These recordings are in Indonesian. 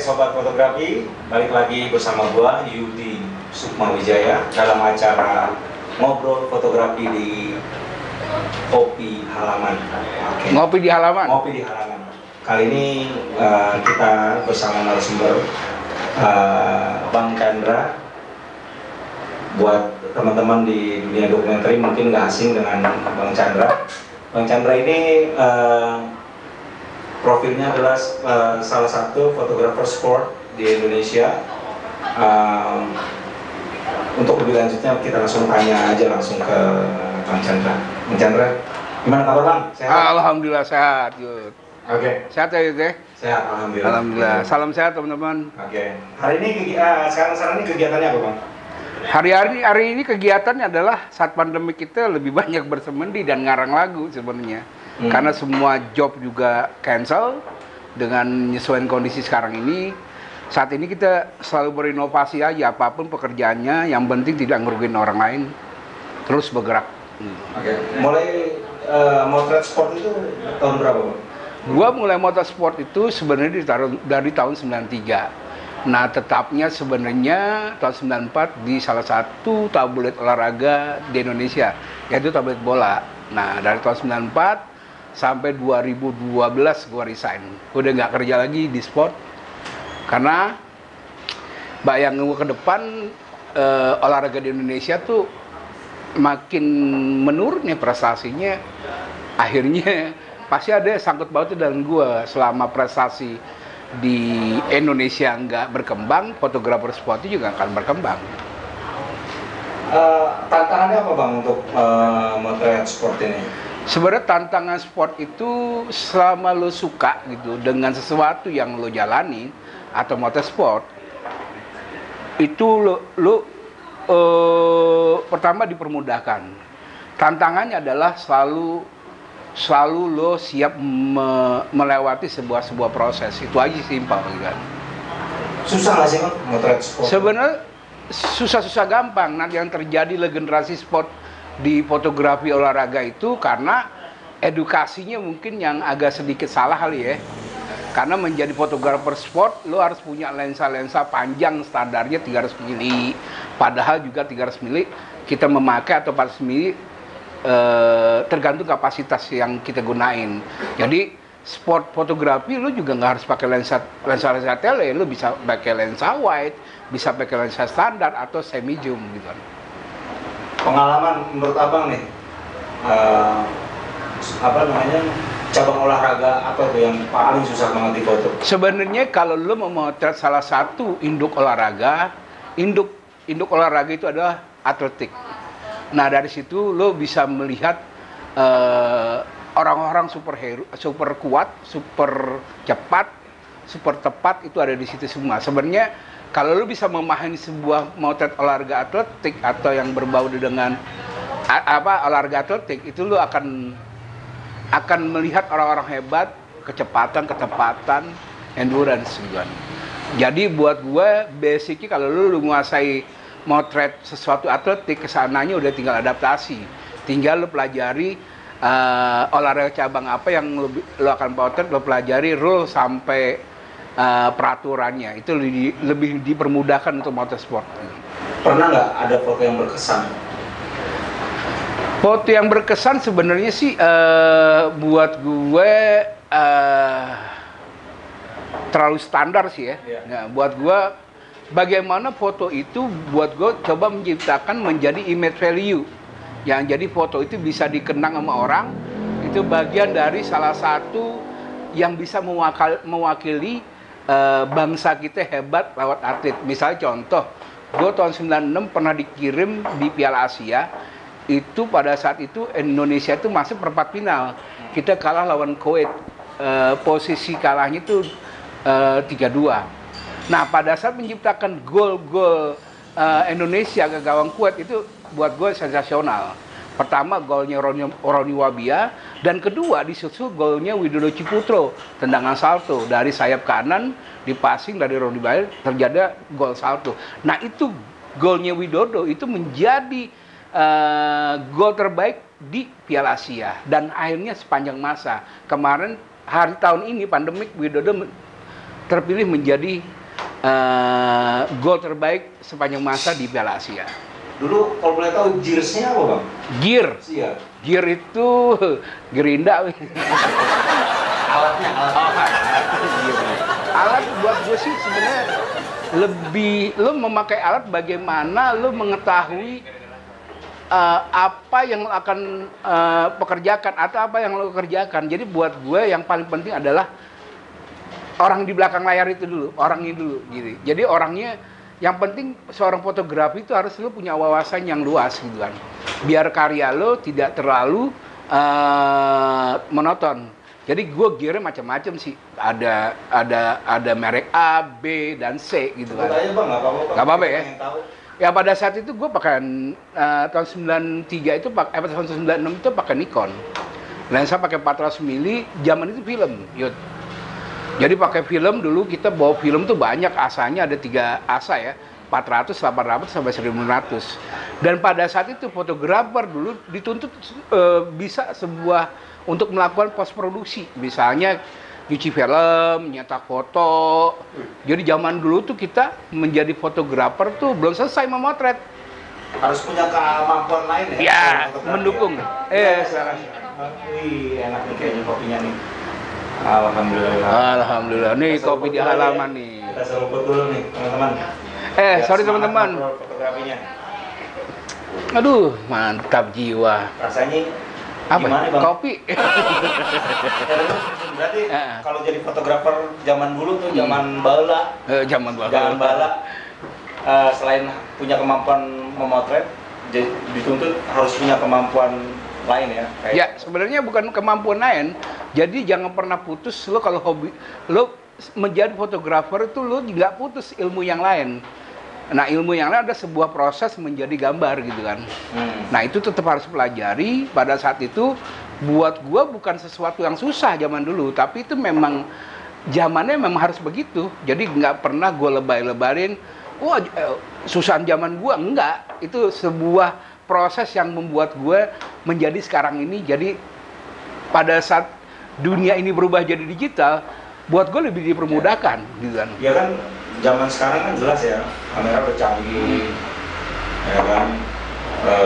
Sobat Fotografi, balik lagi bersama gua Yudi Sukmawijaya dalam acara ngobrol fotografi di Kopi Halaman. Okay. Ngopi di halaman. Ngopi di halaman. Kali ini kita bersama narasumber Bang Chandra. Buat teman-teman di dunia dokumenter mungkin nggak asing dengan Bang Chandra. Bang Chandra ini profilnya adalah salah satu fotografer sport di Indonesia. Untuk lebih lanjutnya kita langsung tanya aja langsung ke Bang Chandra. Bang Chandra, gimana kabar Bang? Sehat? Alhamdulillah sehat, Yud. Oke. Sehat ya, Yud? Sehat, alhamdulillah. Alhamdulillah. Salam sehat teman-teman. Oke. Hari ini sekarang ini kegiatannya apa Bang? Hari ini kegiatannya adalah saat pandemi kita lebih banyak bersemedi dan ngarang lagu sebenarnya. Karena semua job juga cancel dengan menyesuaikan kondisi sekarang ini. Saat ini kita selalu berinovasi aja, apapun pekerjaannya, yang penting tidak ngerugiin orang lain, terus bergerak. Oke. Mulai motret sport itu tahun berapa Bang? Gua mulai motorsport itu sebenarnya dari tahun 93. Nah, tetapnya sebenarnya tahun 94 di salah satu tabloid olahraga di Indonesia, yaitu tabloid bola. Nah, dari tahun 94 sampai 2012 gue resign. Gue udah nggak kerja lagi di sport, karena bayang gue ke depan olahraga di Indonesia tuh makin menurun nih prestasinya. Akhirnya pasti ada sangkut pautnya dengan gue. Selama prestasi di Indonesia nggak berkembang, fotografer sport itu juga akan berkembang. Tantangannya apa Bang untuk motret sport ini? Sebenarnya tantangan sport itu selama lo suka gitu dengan sesuatu yang lo jalani atau motorsport, itu lo pertama dipermudahkan. Tantangannya adalah selalu lo siap melewati sebuah proses. Itu aja simpel gitu kan. Susah nggak sih Bang motret sport? Sebenarnya susah-susah gampang. Nanti yang terjadi generasi sport di fotografi olahraga itu karena edukasinya mungkin yang agak sedikit salah kali ya. Karena menjadi fotografer sport lo harus punya lensa-lensa panjang, standarnya 300 mili. Padahal juga 300 mili kita memakai atau 400 mili tergantung kapasitas yang kita gunain. Jadi sport fotografi lu juga nggak harus pakai lensa tele, lu bisa pakai lensa wide, bisa pakai lensa standar atau semi zoom gitu. Pengalaman menurut Abang nih, cabang olahraga apa tuh yang paling susah banget difoto? Sebenarnya kalau lu memotret salah satu induk olahraga itu adalah atletik. Nah, dari situ lo bisa melihat orang-orang super kuat, super cepat, super tepat itu ada di situ semua. Sebenarnya kalau lo bisa memahami sebuah motret olahraga atletik atau yang berbau dengan olahraga atletik, itu lo akan melihat orang-orang hebat, kecepatan, ketepatan, endurance gitu. Jadi buat gue basicnya kalau lo menguasai motret sesuatu atletik, kesananya udah tinggal adaptasi, tinggal lo pelajari olahraga cabang apa yang lo akan potret, lo pelajari rule sampai peraturannya, itu lebih dipermudahkan untuk motorsport. Pernah nggak ada foto yang berkesan? Foto yang berkesan sebenarnya sih buat gue terlalu standar sih ya. Nah, buat gue bagaimana foto itu buat gue coba menciptakan menjadi image value. Yang jadi foto itu bisa dikenang sama orang, itu bagian dari salah satu yang bisa mewakili bangsa kita hebat lewat atlet. Misalnya contoh, gue tahun 96 pernah dikirim di Piala Asia. Itu pada saat itu Indonesia itu masuk perempat final. Kita kalah lawan Kuwait. Posisi kalahnya itu 3-2. Nah, pada saat menciptakan gol-gol Indonesia ke gawang Kuwait itu buat gue sensasional. Pertama golnya Roni Wabia, dan kedua disusul golnya Widodo Ciputro, tendangan salto dari sayap kanan dipassing dari Roni Wabia terjadi gol salto. Nah, itu golnya Widodo itu menjadi gol terbaik di Piala Asia dan akhirnya sepanjang masa. Kemarin tahun ini pandemik Widodo terpilih menjadi gol terbaik sepanjang masa di Piala Asia. Dulu kalau boleh tahu jersey-nya apa, Bang? Gear. Iya. Gear itu Gerinda. Alatnya. Alat buat gue sih sebenarnya lebih lo memakai alat bagaimana lo mengetahui apa yang lo akan pekerjakan atau apa yang lo kerjakan. Jadi buat gue yang paling penting adalah orang di belakang layar itu dulu, orangnya dulu gitu. Jadi orangnya, yang penting seorang fotografi itu harus lo punya wawasan yang luas gitu kan. Biar karya lo tidak terlalu monoton. Jadi gue gearnya macam-macam sih. Ada merek A, B, dan C gitu kan. Tanya Bang, nggak apa-apa ya. Ya pada saat itu gue pakai tahun 93 itu tahun 96 itu pakai Nikon. Lensa pakai 400 mili, zaman itu film, Yud. Jadi pakai film dulu, kita bawa film tuh banyak, asanya ada 3 asa ya. 400, 800 sampai 1600. Dan pada saat itu fotografer dulu dituntut bisa untuk melakukan post produksi, misalnya nyuci film, nyetak foto. Jadi zaman dulu tuh kita menjadi fotografer tuh belum selesai memotret. Harus punya kemampuan lain ya? Ya, mendukung. Silakan. Wih, enak nih kayaknya kopinya nih. Alhamdulillah. Alhamdulillah. Nih kopi di halaman nih. Kita seruput dulu nih, teman-teman. Sorry teman-teman. Fotografinya. Aduh, mantap jiwa. Rasanya Apa? gimana, Bang? Kopi. Berarti kalau jadi fotografer zaman dulu tuh zaman bala. Zaman bala. Zaman bala. Selain punya kemampuan memotret, dituntut harus punya kemampuan lain ya. Kayak Ya, sebenarnya bukan kemampuan lain. Jadi jangan pernah putus lo kalau hobi lo menjadi fotografer itu lo nggak putus ilmu yang lain. Nah, ilmu yang lain ada sebuah proses menjadi gambar gitu kan. Nah, itu tetap harus pelajari. Pada saat itu buat gua bukan sesuatu yang susah zaman dulu, tapi itu memang zamannya memang harus begitu. Jadi nggak pernah gua lebay-lebarin, wah susahan zaman gua, enggak. Itu sebuah proses yang membuat gue menjadi sekarang ini. Jadi pada saat dunia ini berubah jadi digital, buat gue lebih dipermudahkan gitu kan. Ya kan zaman sekarang kan jelas ya, kamera udah canggih, ya kan.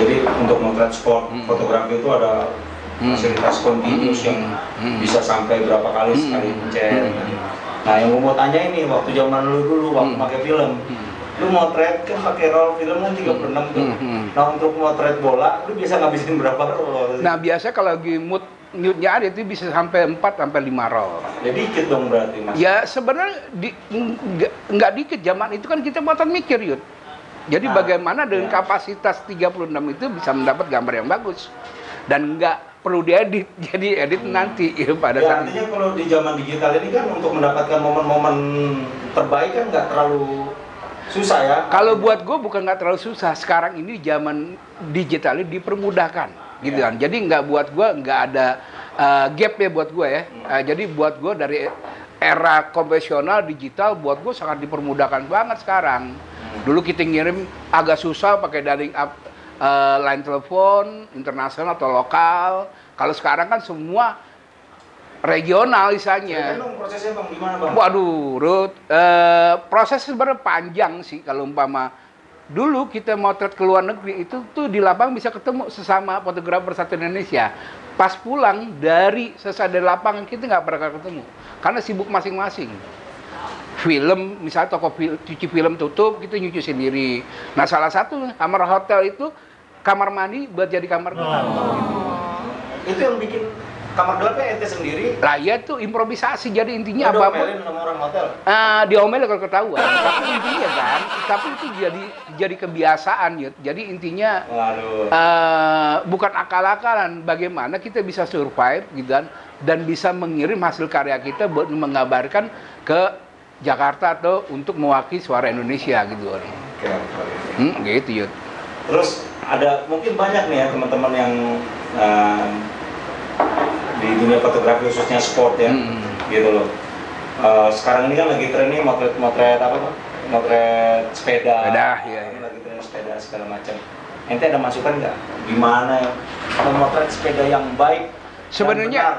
Jadi untuk motret sport fotografi itu ada fasilitas continuous yang bisa sampai berapa kali sekali ngecek. Nah, yang gue mau tanya ini, waktu zaman lu dulu waktu pakai film, lu motret kan pakai roll film kan 36 tuh. Nah, untuk motret bola, lu bisa ngabisin berapa roll? Nah, biasa kalau lagi moodnya ada itu bisa sampai 4 sampai 5 roll. Ya dikit dong berarti, Mas. Ya sebenarnya nggak dikit, zaman itu kan kita buatan mikir, Yud. Jadi bagaimana dengan kapasitas 36 itu bisa mendapat gambar yang bagus dan nggak perlu diedit, jadi edit nanti ya, pada saat artinya kalau di zaman digital ini kan untuk mendapatkan momen-momen terbaik kan nggak terlalu susah ya. Kalau buat gue bukan nggak terlalu susah. Sekarang ini zaman digital ini dipermudahkan, gitu kan. Jadi buat gue nggak ada gap ya buat gue ya. Jadi buat gue dari era konvensional digital buat gue sangat dipermudahkan banget sekarang. Dulu kita ngirim agak susah pakai daring line telepon internasional atau lokal. Kalau sekarang kan semua regional misalnya. Prosesnya Bang gimana, Bang? Waduh, Ruth, proses sebenarnya panjang sih. Kalau umpama dulu kita motret ke luar negeri itu tuh di lapangan bisa ketemu sesama fotografer satu Indonesia. Pas pulang dari lapangan kita nggak pernah ketemu karena sibuk masing-masing. Film, misalnya toko cuci film tutup, kita nyuci sendiri. Nah, salah satu kamar hotel itu kamar mandi buat jadi kamar gelap. Itu yang bikin kamar gelapnya ente sendiri? Lah ya tuh improvisasi, jadi intinya apapun. Diomelin sama orang hotel? Diomelin kalau ketahuan. Tapi intinya kan, tapi itu jadi kebiasaan ya. Jadi intinya bukan akal-akalan. Bagaimana kita bisa survive gitu kan, dan bisa mengirim hasil karya kita buat mengabarkan ke Jakarta atau untuk mewakili suara Indonesia gitu kan. Gitu Yud. Terus ada mungkin banyak nih ya teman-teman yang di dunia fotografi khususnya sport ya, gitu loh. Sekarang ini kan lagi tren nih motret apa? Motret sepeda. Iya. Lagi tren sepeda segala macam. Ente ada masukan nggak? Gimana memotret sepeda yang baik? Sebenarnya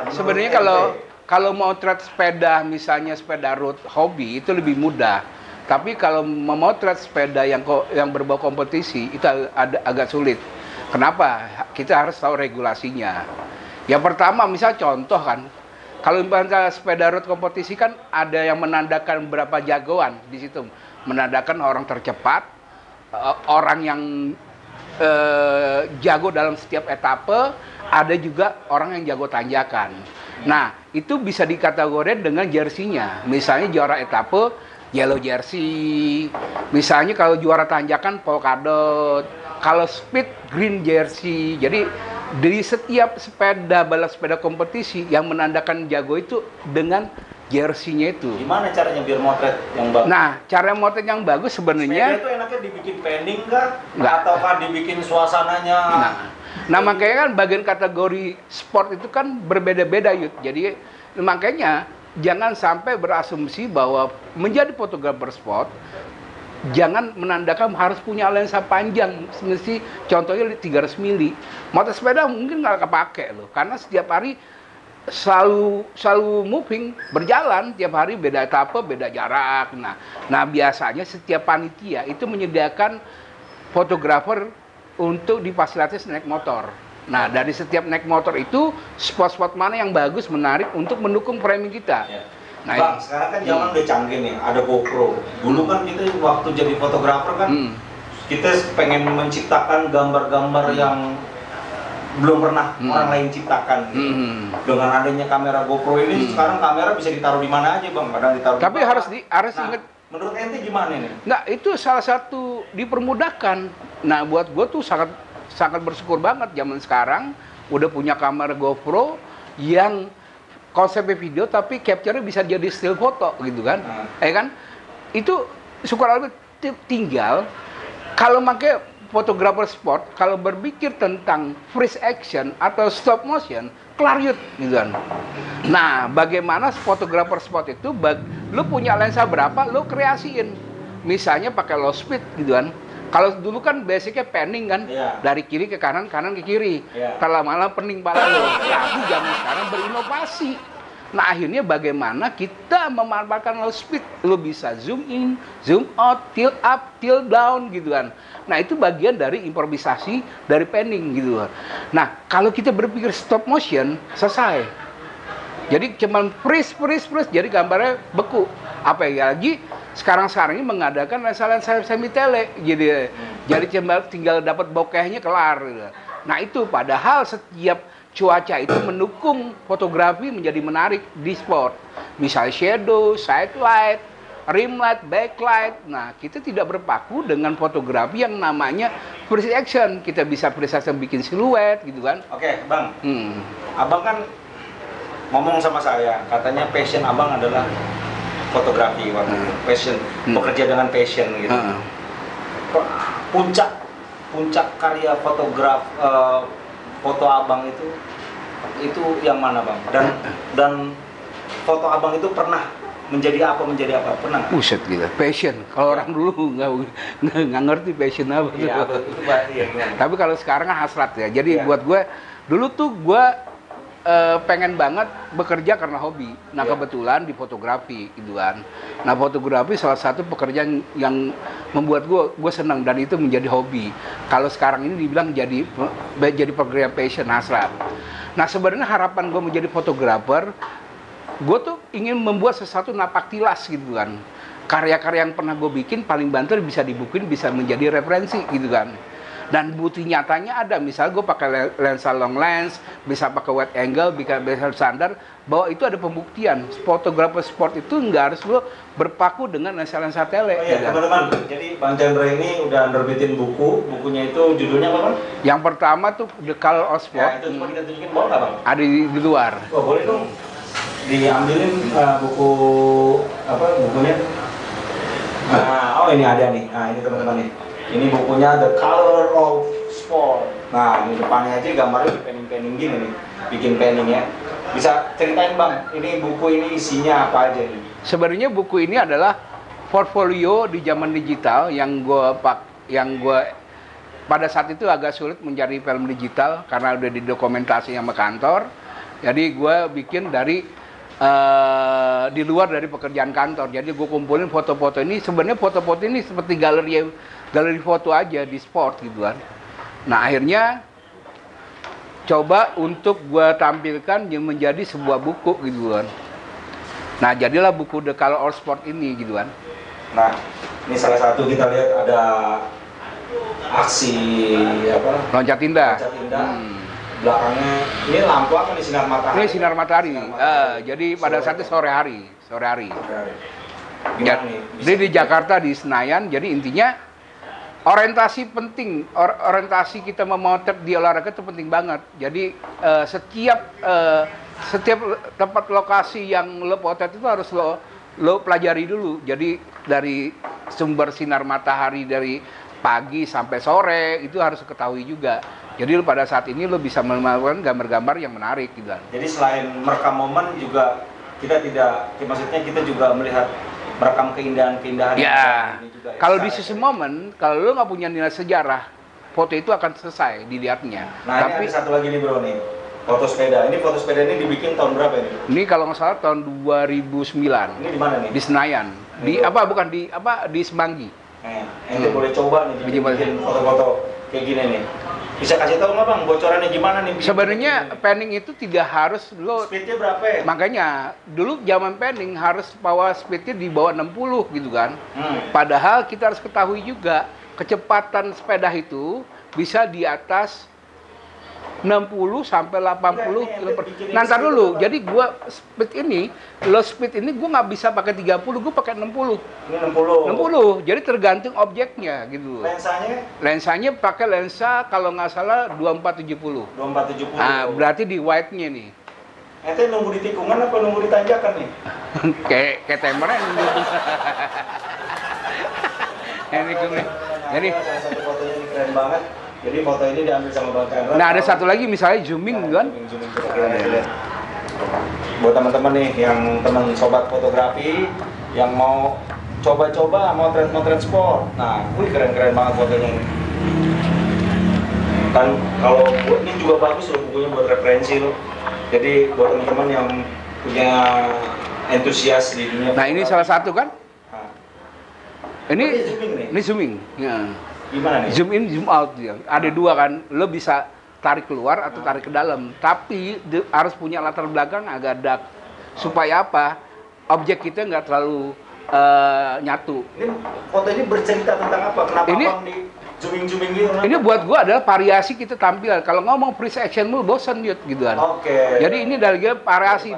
kalau mau trade sepeda, misalnya sepeda road hobi itu lebih mudah. Tapi kalau mau trade sepeda yang berbau kompetisi itu agak sulit. Kenapa? Kita harus tahu regulasinya. Yang pertama, misal contoh kan, kalau misalnya sepeda road kompetisi kan ada yang menandakan berapa jagoan di situ, menandakan orang tercepat, orang yang jago dalam setiap etape, ada juga orang yang jago tanjakan. Nah, itu bisa dikategorikan dengan jersinya. Misalnya juara etape, yellow jersey. Misalnya kalau juara tanjakan, polkadot. Kalau speed, green jersey. Jadi, di setiap balap sepeda kompetisi yang menandakan jago itu dengan jersinya itu. Gimana caranya biar motret yang bagus? Nah, cara motret yang bagus sebenarnya... Sepeda itu enaknya dibikin pending kah? Ataukah dibikin suasananya? Nah, makanya kan bagian kategori sport itu kan berbeda-beda, Yud. Jadi, makanya jangan sampai berasumsi bahwa menjadi fotografer sport, jangan menandakan harus punya lensa panjang. Mesti contohnya 300 mili. Motor sepeda mungkin nggak kepake loh, karena setiap hari selalu moving, berjalan tiap hari, beda etape, beda jarak. Nah biasanya setiap panitia itu menyediakan fotografer untuk difasilitasi naik motor. Nah, dari setiap naik motor itu spot-spot mana yang bagus, menarik untuk mendukung framing kita. Ya. Nah, Bang, sekarang kan zaman udah canggih nih, ada GoPro. Dulu kan kita waktu jadi fotografer kan kita pengen menciptakan gambar-gambar yang belum pernah orang lain ciptakan. Gitu. Dengan adanya kamera GoPro ini, sekarang kamera bisa ditaruh di mana aja, Bang. Kadang ditaruh. Tapi harus ingat. Menurut ente gimana nih? Nah, itu salah satu dipermudahkan. Nah, buat gue tuh sangat bersyukur banget zaman sekarang udah punya kamera GoPro yang konsepnya video tapi capture-nya bisa jadi still foto gitu kan. Kan? Itu syukur Allah. Tinggal kalau pakai fotografer sport, kalau berpikir tentang freeze action atau stop motion, kelar Yud, gitu kan. Nah, bagaimana fotografer sport itu, lu punya lensa berapa, lu kreasiin. Misalnya pakai low speed, gitu kan. Kalau dulu kan basicnya panning kan, dari kiri ke kanan, kanan ke kiri. Kalau malah pening pala lu. Tapi zaman sekarang berinovasi. Nah, akhirnya bagaimana kita memanfaatkan low speed. Lu bisa zoom in, zoom out, tilt up, tilt down gitu kan. Nah, itu bagian dari improvisasi dari panning gitu kan. Nah, kalau kita berpikir stop motion, selesai. Jadi cuman freeze, jadi gambarnya beku. Apalagi sekarang ini mengadakan lensa-lensa semi tele. Jadi tinggal dapat bokehnya kelar gitu. Nah, itu padahal setiap cuaca itu mendukung fotografi menjadi menarik di sport. Misalnya shadow, side light, rim light, backlight. Nah, kita tidak berpaku dengan fotografi yang namanya freeze action. Kita bisa freeze action bikin siluet gitu kan. Oke, Bang. Abang kan ngomong sama saya, katanya passion Abang adalah fotografi, passion, bekerja dengan passion gitu. Puncak karya foto Abang itu yang mana, Bang? Dan foto Abang itu pernah menjadi apa pernah nggak? Buset gitu, passion. Kalau orang dulu nggak ngerti passion apa. Iya, Tapi kalau sekarang hasrat ya. Jadi buat gue dulu tuh gue pengen banget bekerja karena hobi. Nah, kebetulan di fotografi gitu kan. Nah, fotografi salah satu pekerjaan yang membuat gue senang dan itu menjadi hobi. Kalau sekarang ini dibilang jadi pekerjaan passion, hasrat. Nah, sebenarnya harapan gue menjadi fotografer, gue tuh ingin membuat sesuatu napak tilas gitu kan. Karya-karya yang pernah gue bikin paling banter bisa dibukuin, bisa menjadi referensi gitu kan. Dan bukti nyatanya ada, misal gue pakai lensa long lens, bisa pakai wide angle, bisa standar, bahwa itu ada pembuktian. Fotografer sport itu nggak harus lo berpaku dengan lensa-lensa tele. Oh iya, teman-teman, jadi Bang Chandra ini udah nerbitin bukunya itu judulnya apa, Bang? Yang pertama tuh The Color of Sport. Ya, itu cuma kita tunjukin bawah nggak, Bang? Ada di luar. Oh, boleh dong. Diambilin bukunya. Nah, ini ada nih. Nah, ini teman-teman nih. Ini bukunya The Color of Sport. Nah, ini depannya aja gambarnya penning-penning gini nih. Bikin penning ya. Bisa ceritain, Bang, ini buku ini isinya apa aja nih? Sebenarnya buku ini adalah portfolio di zaman digital yang gue pada saat itu agak sulit mencari film digital karena udah didokumentasi sama kantor. Jadi gue bikin dari di luar dari pekerjaan kantor. Jadi gue kumpulin foto-foto ini. Sebenarnya foto-foto ini seperti galeri foto aja di sport gitu kan. Nah akhirnya coba untuk gue tampilkan yang menjadi sebuah buku gitu kan. Nah jadilah buku The Color of Sport ini gitu kan. Nah ini salah satu kita lihat ada aksi apa? Loncat indah. Loncat indah. Belakangnya ini lampu apa nih, sinar matahari? Ini sinar matahari. Jadi pada saat itu sore hari. Gimana nih? Jadi di Jakarta di Senayan. Jadi intinya orientasi penting. Orientasi kita memotret di olahraga itu penting banget. Jadi setiap tempat lokasi yang lo potret itu harus lo pelajari dulu. Jadi dari sumber sinar matahari dari pagi sampai sore itu harus ketahui juga. Jadi pada saat ini lo bisa melakukan gambar-gambar yang menarik gitu kan. Jadi selain merekam momen juga kita maksudnya kita juga merekam keindahan-keindahan. Ya. Ini juga, ya. Kalau di sisi momen, kalau lo nggak punya nilai sejarah, foto itu akan selesai dilihatnya. Nah tapi ini ada satu lagi nih bro nih, foto sepeda. Ini foto sepeda ini dibikin tahun berapa ini? Ini kalau nggak salah tahun 2009. Ini di mana nih? Di Senayan. Di Semanggi. Ente boleh coba nih bikin foto-foto kayak gini nih. Bisa kasih tahu nggak bang, bocorannya gimana nih? Sebenarnya panning itu tidak harus lo. Speednya berapa ya? Makanya dulu zaman panning harus bawa speednya di bawah 60 gitu kan. Padahal kita harus ketahui juga kecepatan sepeda itu bisa di atas 60 sampai 80 km. Nanti dulu, jadi gua low speed ini gua nggak bisa pakai 30, gua pakai 60. Ini 60. Jadi tergantung objeknya gitu. Lensanya pakai lensa kalau nggak salah 2470. 2470. Nah, berarti di wide-nya nih. Ente nunggu di tikungan apa nunggu di tanjakan nih? kayak temernya nunggu. Jadi salah satu fotonya ini keren banget. Jadi foto ini diambil sama Bang Chandra. Nah ada satu lagi misalnya zooming kan? Buat teman-teman nih yang teman sobat fotografi yang mau coba-coba motret sport. Nah, keren-keren banget fotonya ini. Kan kalau ini juga bagus loh bukunya buat referensi loh. Jadi buat teman-teman yang punya antusias di dunia. Nah ini salah satu kan? Nah. Ini zooming. Ya. Gimana nih? Zoom in, zoom out ya. Ada dua kan, lo bisa tarik keluar atau tarik ke dalam. Tapi harus punya latar belakang agak dark. Supaya apa? Objek kita nggak terlalu nyatu. Ini foto ini bercerita tentang apa? Kenapa bang di zooming gitu? Ini buat gua adalah variasi kita tampil. Kalau ngomong freeze action mulu bosan gitu kan. Oke. Jadi ini dari variasi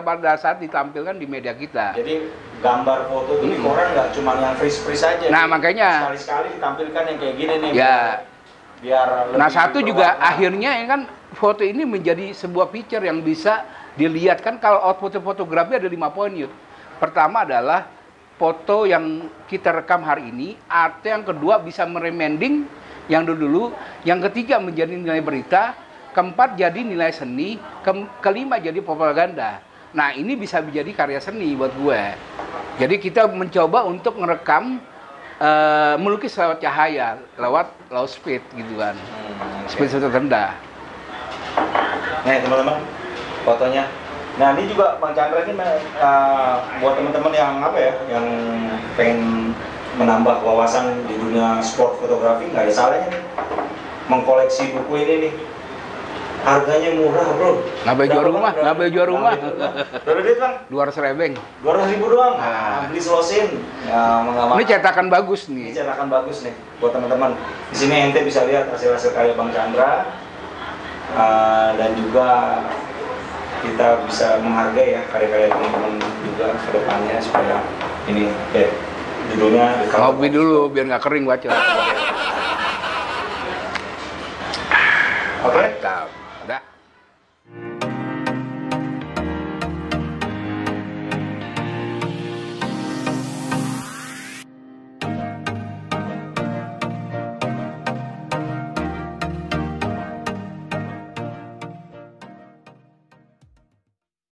pada saat ditampilkan di media kita. Jadi gambar foto itu di koran nggak cuma yang freeze aja. Nah makanya sekali-sekali ditampilkan yang kayak gini nih. Ya. Biar lebih. Nah satu juga akhirnya ya kan foto ini menjadi sebuah feature yang bisa dilihat kan. Kalau output fotografi ada 5 poin yuk. Pertama adalah foto yang kita rekam hari ini, atau yang kedua bisa meremending yang dulu, yang ketiga menjadi nilai berita, keempat jadi nilai seni, kelima jadi propaganda. Nah ini bisa menjadi karya seni buat gue. Jadi kita mencoba untuk merekam melukis lewat cahaya, lewat low speed gitu kan, speed rendah. Nih teman-teman fotonya. Nah ini juga Bang Chandra ini buat teman-teman yang yang pengen menambah wawasan di dunia sport fotografi, nggak ada salahnya nih mengkoleksi buku ini nih. Harganya murah bro. Nggak boleh jual rumah. Berapa duit bang? 200.000. 200.000 doang. Beli selosin. Ya, ini cetakan bagus nih. Ini cetakan bagus nih buat teman-teman. Di sini ente bisa lihat hasil karya Bang Chandra dan juga kita bisa menghargai ya karya-karya teman-teman juga ke depannya supaya ini judulnya. Ngopi dulu biar nggak kering baca. Oke. Mantap.